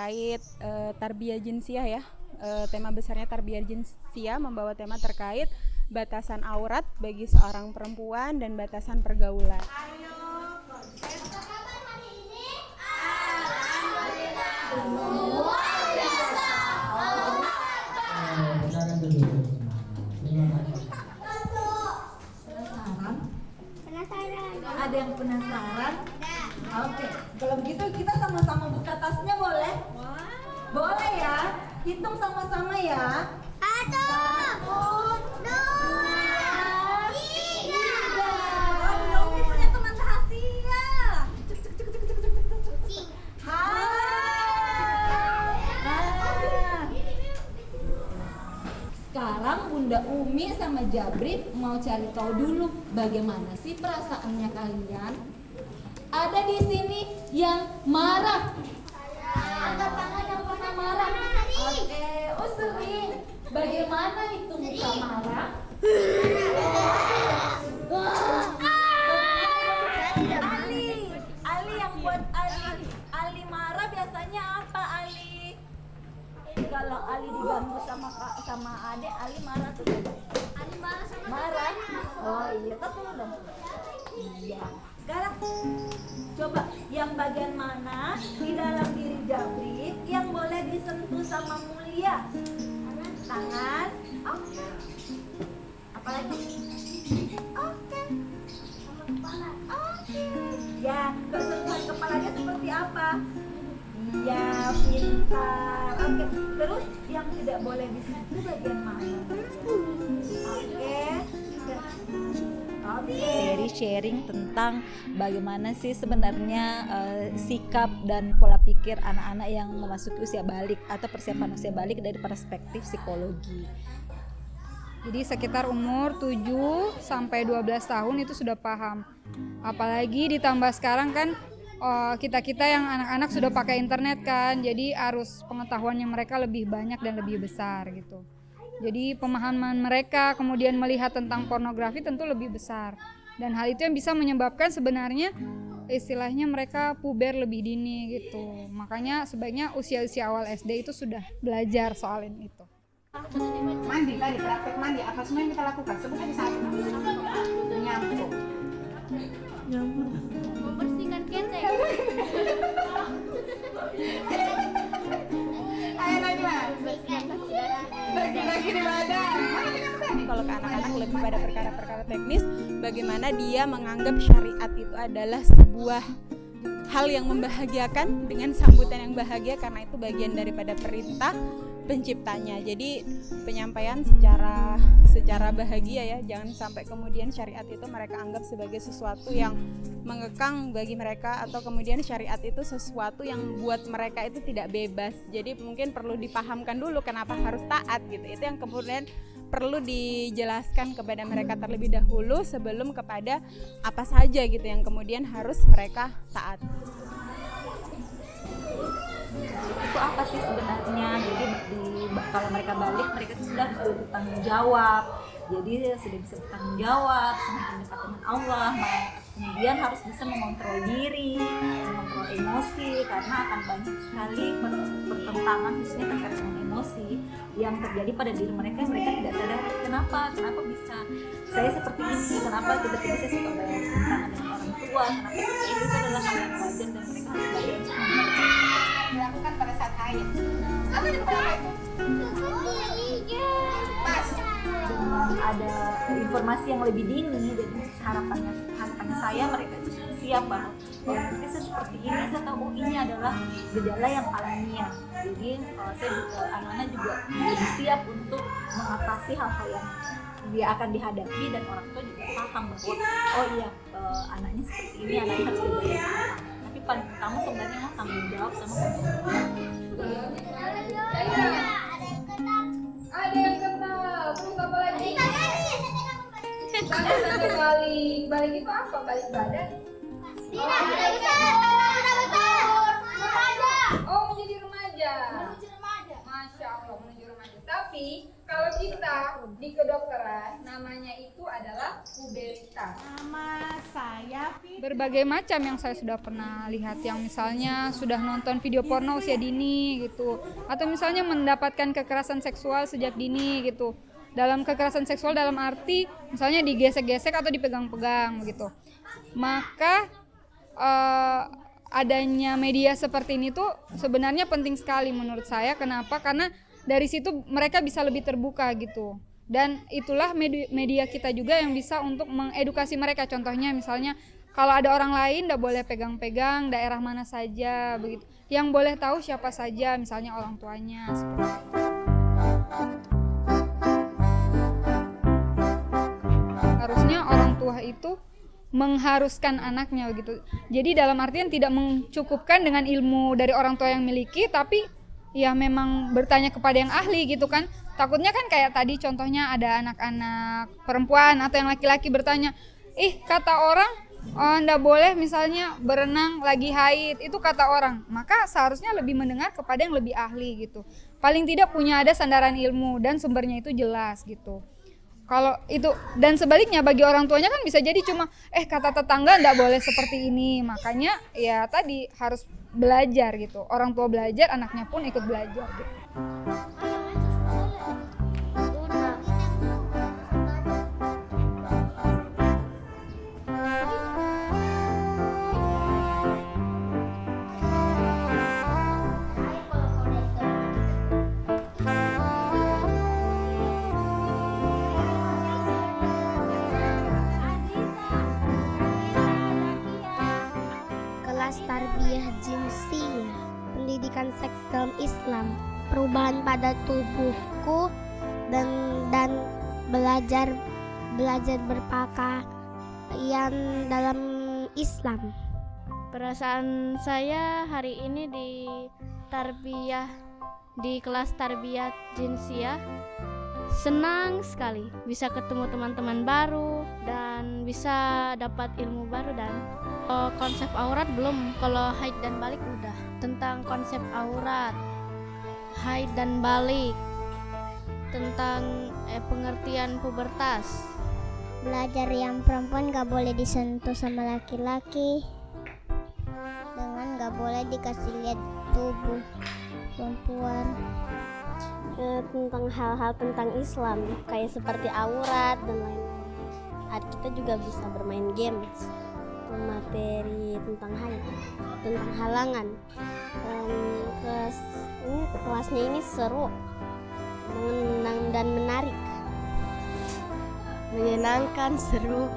terkait tarbiyah jinsiyah ya. Tema besarnya tarbiyah jinsiyah membawa tema terkait batasan aurat bagi seorang perempuan dan batasan pergaulan. Ada yang penasaran? Oke, kalau begitu kita sama-sama buka tasnya boleh? Boleh ya? Hitung sama-sama ya. 1, 2, 3. Oh, Bunda Umi punya teman rahasia. Sekarang Bunda Umi sama Jabri mau cari tahu dulu bagaimana sih perasaannya kalian. Ada di sini yang marah. Angkat tangan yang pernah marah. Oke, Usri. Bagaimana itu muka marah? Ali yang buat Ali marah biasanya apa Ali? Kalau Ali diganggu sama adek, Ali marah tuh. Ali marah sama Marah? Oh iya, tas dulu dong. Iya. Sekarang coba yang bagian mana di dalam diri Jabri yang boleh disentuh sama Mulia? Tangan. Oke. Apalagi? Oke. sama kepala. Oke. Ya, sentuhan kepalanya seperti apa? Iya, pintar. Oke. Terus yang tidak boleh disentuh bagian mana? Oke. Dari sharing tentang bagaimana sih sebenarnya sikap dan pola pikir anak-anak yang memasuki usia balik atau persiapan usia balik dari perspektif psikologi. Jadi sekitar umur 7 sampai 12 tahun itu sudah paham. Apalagi ditambah sekarang kan kita-kita yang anak-anak sudah pakai internet kan. Jadi arus pengetahuannya mereka lebih banyak dan lebih besar gitu. Jadi pemahaman mereka kemudian melihat tentang pornografi tentu lebih besar. Dan hal itu yang bisa menyebabkan sebenarnya istilahnya mereka puber lebih dini gitu. Makanya sebaiknya usia-usia awal SD itu sudah belajar soal itu. Mandi tadi, praktek mandi, apa semua yang kita lakukan? Sebut aja satu. Nyampuk. Membersihkan ketek. Ayo lagi lah. Lagi di badan. Kalau ke anak-anak lebih pada perkara-perkara teknis, bagaimana dia menganggap syariat itu adalah sebuah hal yang membahagiakan dengan sambutan yang bahagia, karena itu bagian daripada perintah penciptanya. Jadi penyampaian secara bahagia ya, jangan sampai kemudian syariat itu mereka anggap sebagai sesuatu yang mengekang bagi mereka, atau kemudian syariat itu sesuatu yang buat mereka itu tidak bebas. Jadi mungkin perlu dipahamkan dulu kenapa harus taat gitu. Itu yang kemudian perlu dijelaskan kepada mereka terlebih dahulu sebelum kepada apa saja gitu yang kemudian harus mereka taat. Itu apa sih sebenarnya? Jadi kalau mereka balik, mereka sudah bisa bertanggung jawab. Jadi sudah bisa bertanggung jawab, semakin dekat dengan Allah. Kemudian harus bisa mengontrol diri, mengontrol emosi, karena akan banyak sekali pertentangan khususnya terkait dengan emosi yang terjadi pada diri mereka yang mereka tidak sadar. Kenapa bisa saya seperti ini? Kenapa tiba-tiba saya suka banyak pertentangan dengan orang tua? Kenapa seperti itu adalah hal yang wajar dan mereka harus belajar untuk Dilakukan pada saat haid. Apa yang pertama itu? Pas. dengan ada informasi yang lebih dini. Jadi harapannya saya mereka itu siap bahwa mereka seperti ini, saya tahu ini adalah gejala yang alamiah. Jadi saya juga anak-anak juga lebih siap untuk mengatasi hal-hal yang dia akan dihadapi, dan orang tua juga paham bahwa oh iya anaknya seperti ini, anaknya harus belajar. Tapi paling utama sebenarnya mau tanggung jawab sama Ada yang kenal. Terus apa lagi? Tanda balik. Balik itu apa? Balik badan? Sudah besar. Oh, menjadi remaja. Masya Allah, menuju remaja. Tapi Kalau kita di kedokteran namanya itu adalah pubertas. Nama saya Berbagai macam yang saya sudah pernah lihat, yang misalnya sudah nonton video porno usia dini gitu, atau misalnya mendapatkan kekerasan seksual sejak dini gitu. Dalam kekerasan seksual dalam arti misalnya digesek-gesek atau dipegang-pegang begitu. Maka adanya media seperti ini tuh sebenarnya penting sekali menurut saya. Kenapa? Karena dari situ mereka bisa lebih terbuka gitu. Dan itulah media kita juga yang bisa untuk mengedukasi mereka. Contohnya misalnya kalau ada orang lain tidak boleh pegang-pegang daerah mana saja begitu. Yang boleh tahu siapa saja, misalnya orang tuanya seperti itu. Harusnya orang tua itu mengharuskan anaknya begitu. Jadi dalam artian tidak mencukupkan dengan ilmu dari orang tua yang miliki, tapi ya memang bertanya kepada yang ahli gitu kan. Takutnya kan kayak tadi contohnya ada anak-anak perempuan atau yang laki-laki bertanya, kata orang ndak boleh misalnya berenang lagi haid, itu kata orang. Maka seharusnya lebih mendengar kepada yang lebih ahli gitu. Paling tidak punya ada sandaran ilmu dan sumbernya itu jelas gitu. Kalau itu, dan sebaliknya bagi orang tuanya kan bisa jadi cuma kata tetangga ndak boleh seperti ini. Makanya ya tadi harus belajar gitu. Orang tua belajar, anaknya pun ikut belajar gitu. Kelas tarbiyah jinsiyah, pendidikan seks dalam Islam, perubahan pada tubuhku dan belajar berpakaian dalam Islam. Perasaan saya hari ini di kelas tarbiyah jinsiyah senang sekali bisa ketemu teman-teman baru dan bisa dapat ilmu baru. Dan konsep aurat belum, kalau haid dan balik udah. Tentang konsep aurat, haid dan balik, tentang pengertian pubertas. Belajar yang perempuan gak boleh disentuh sama laki-laki, dengan gak boleh dikasih lihat tubuh perempuan. Tentang hal-hal tentang Islam kayak seperti aurat dan lain-lain. Kita juga bisa bermain games, materi tentang haid, tentang halangan. Kelasnya ini seru dan menarik, menyenangkan, seru,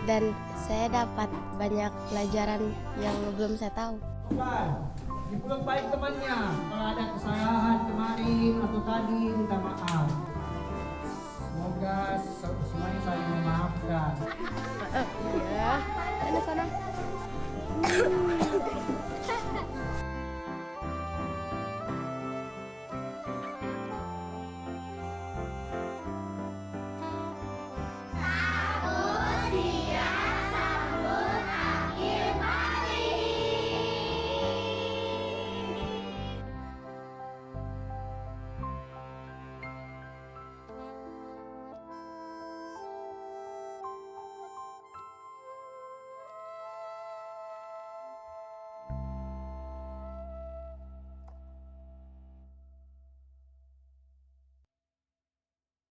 dan saya dapat banyak pelajaran yang belum saya tahu. Dipeluk baik temannya. Kalau ada kesalahan kemarin atau tadi, minta maaf. Semoga semuanya saling memaafkan.